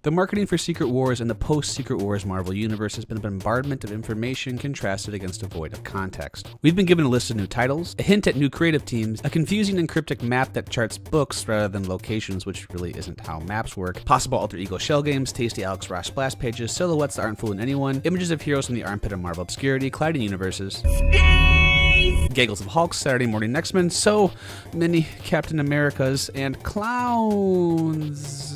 The marketing for Secret Wars and the post-Secret Wars Marvel Universe has been a bombardment of information contrasted against a void of context. We've been given a list of new titles, a hint at new creative teams, a confusing and cryptic map that charts books rather than locations, which really isn't how maps work, possible alter ego shell games, tasty Alex Ross splash pages, silhouettes that aren't fooling anyone, images of heroes from the armpit of Marvel obscurity, clouding universes, Gaggles of Hulk, Saturday Morning X-Men, so many Captain Americas, and clowns.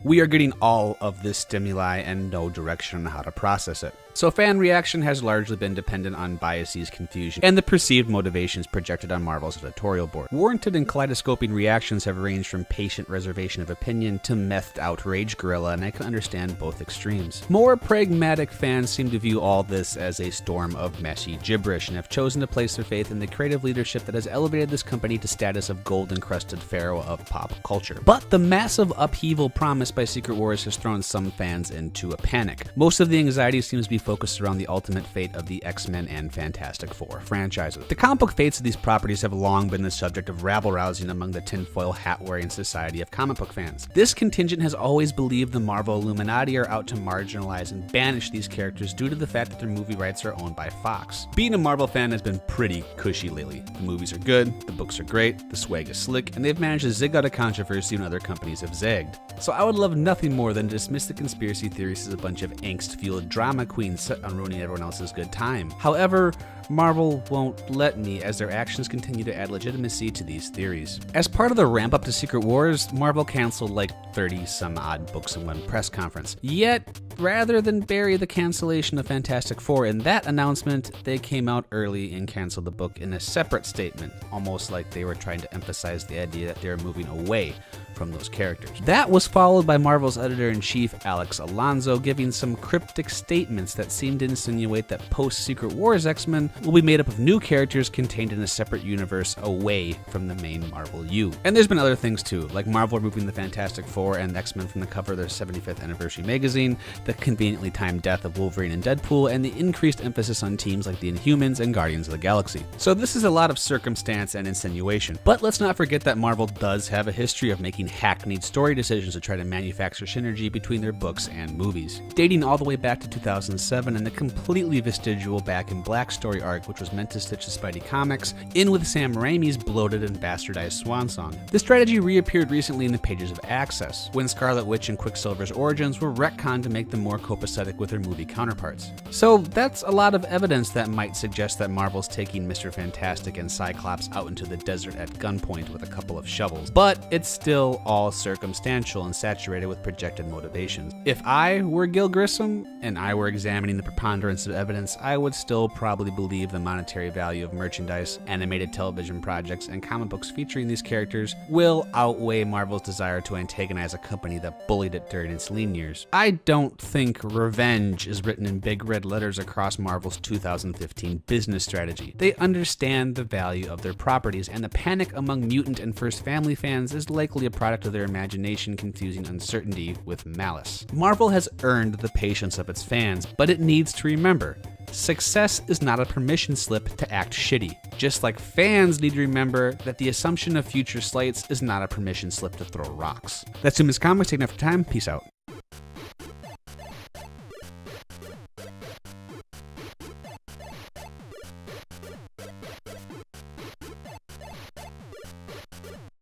We are getting all of this stimuli and no direction on how to process it. So fan reaction has largely been dependent on biases, confusion, and the perceived motivations projected on Marvel's editorial board. Warranted and kaleidoscoping reactions have ranged from patient reservation of opinion to methed outrage gorilla, and I can understand both extremes. More pragmatic fans seem to view all this as a storm of messy gibberish and have chosen to place their faith in the creative leadership that has elevated this company to status of gold-encrusted pharaoh of pop culture. But the massive upheaval promised by Secret Wars has thrown some fans into a panic. Most of the anxiety seems to be focused around the ultimate fate of the X-Men and Fantastic Four franchises. The comic book fates of these properties have long been the subject of rabble-rousing among the tinfoil hat-wearing society of comic book fans. This contingent has always believed the Marvel Illuminati are out to marginalize and banish these characters due to the fact that their movie rights are owned by Fox. Being a Marvel fan has been pretty cushy lately. The movies are good, the books are great, the swag is slick, and they've managed to zig out of controversy when other companies have zagged. So I would love nothing more than to dismiss the conspiracy theories as a bunch of angst-fueled drama queens set on ruining everyone else's good time. However, Marvel won't let me, as their actions continue to add legitimacy to these theories. As part of the ramp up to Secret Wars, Marvel canceled like 30 some odd books in one press conference. Yet, rather than bury the cancellation of Fantastic Four in that announcement, they came out early and canceled the book in a separate statement, almost like they were trying to emphasize the idea that they were moving away from those characters. That was followed by Marvel's editor-in-chief, Alex Alonso, giving some cryptic statements that seemed to insinuate that post-Secret Wars X-Men will be made up of new characters contained in a separate universe away from the main Marvel U. And there's been other things too, like Marvel removing the Fantastic Four and X-Men from the cover of their 75th anniversary magazine, the conveniently timed death of Wolverine and Deadpool, and the increased emphasis on teams like the Inhumans and Guardians of the Galaxy. So this is a lot of circumstance and insinuation. But let's not forget that Marvel does have a history of making hackneyed story decisions to try to manufacture synergy between their books and movies. Dating all the way back to 2007 and the completely vestigial Back in Black story arc, which was meant to stitch the Spidey comics in with Sam Raimi's bloated and bastardized swan song. This strategy reappeared recently in the pages of Access, when Scarlet Witch and Quicksilver's origins were retconned to make them more copacetic with their movie counterparts. So that's a lot of evidence that might suggest that Marvel's taking Mr. Fantastic and Cyclops out into the desert at gunpoint with a couple of shovels. But it's still all circumstantial and saturated with projected motivations. If I were Gil Grissom and I were examining the preponderance of evidence, I would still probably believe the monetary value of merchandise, animated television projects, and comic books featuring these characters will outweigh Marvel's desire to antagonize a company that bullied it during its lean years. I don't think revenge is written in big red letters across Marvel's 2015 business strategy. They understand the value of their properties, and the panic among mutant and First Family fans is likely a product of their imagination confusing uncertainty with malice. Marvel has earned the patience of its fans, but it needs to remember, success is not a permission slip to act shitty. Just like fans need to remember that the assumption of future slates is not a permission slip to throw rocks. That's Miss Comics taking after time. Peace out.